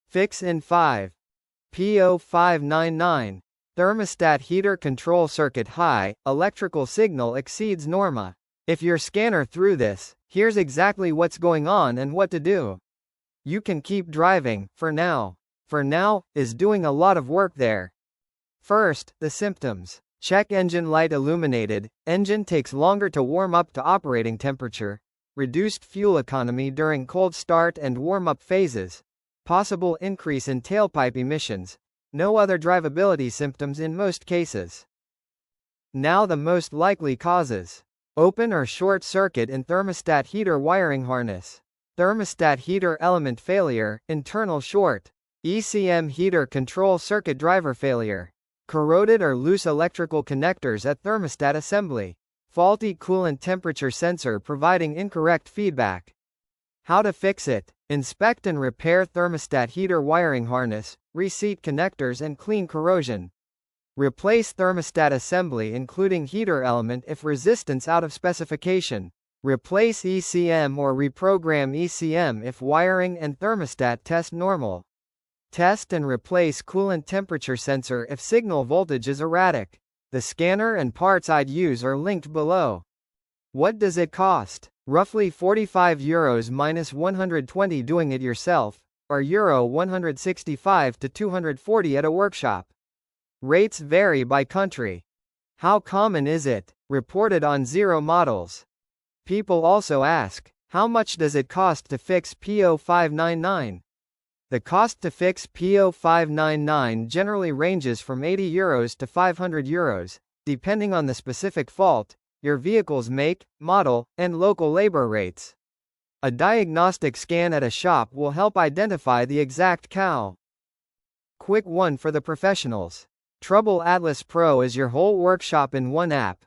Fix in 5. P0599. Thermostat heater control circuit high, electrical signal exceeds norma. If your scanner threw this, here's exactly what's going on and what to do. You can keep driving, for now. For now, is doing a lot of work there. First, the symptoms. Check engine light illuminated, engine takes longer to warm up to operating temperature, reduced fuel economy during cold start and warm-up phases, possible increase in tailpipe emissions, no other drivability symptoms in most cases. Now the most likely causes. Open or short circuit in thermostat heater wiring harness. Thermostat heater element failure, internal short. ECM heater control circuit driver failure. Corroded or loose electrical connectors at thermostat assembly. Faulty coolant temperature sensor providing incorrect feedback. How to fix it. Inspect and repair thermostat heater wiring harness, reseat connectors and clean corrosion. Replace thermostat assembly including heater element if resistance out of specification. Replace ECM or reprogram ECM if wiring and thermostat test normal. Test and replace coolant temperature sensor if signal voltage is erratic. The scanner and parts I'd use are linked below. What does it cost? Roughly €45 minus 120 doing it yourself, or Euro 165 to 240 at a workshop. Rates vary by country. How common is it? Reported on 0 models. People also ask, how much does it cost to fix P0599? The cost to fix P0599 generally ranges from €80 to €500, depending on the specific fault, your vehicle's make, model, and local labor rates. A diagnostic scan at a shop will help identify the exact cow. Quick one for the professionals. TroubleAtlas Pro is your whole workshop in one app.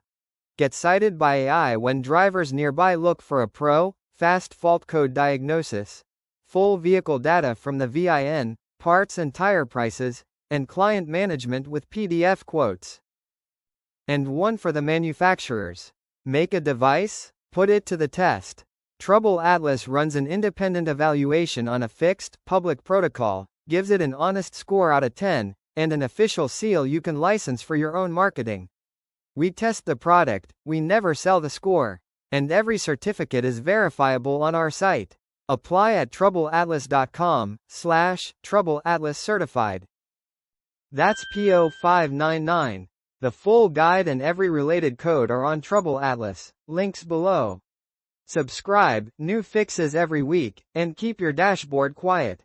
Get cited by AI when drivers nearby look for a pro, fast fault code diagnosis, full vehicle data from the VIN, parts and tire prices, and client management with PDF quotes. And one for the manufacturers. Make a device? Put it to the test. TroubleAtlas runs an independent evaluation on a fixed, public protocol, gives it an honest score out of 10, and an official seal you can license for your own marketing. We test the product, we never sell the score. And every certificate is verifiable on our site. Apply at TroubleAtlas.com/TroubleAtlas certified. That's P0599. The full guide and every related code are on TroubleAtlas, links below. Subscribe, new fixes every week, and keep your dashboard quiet.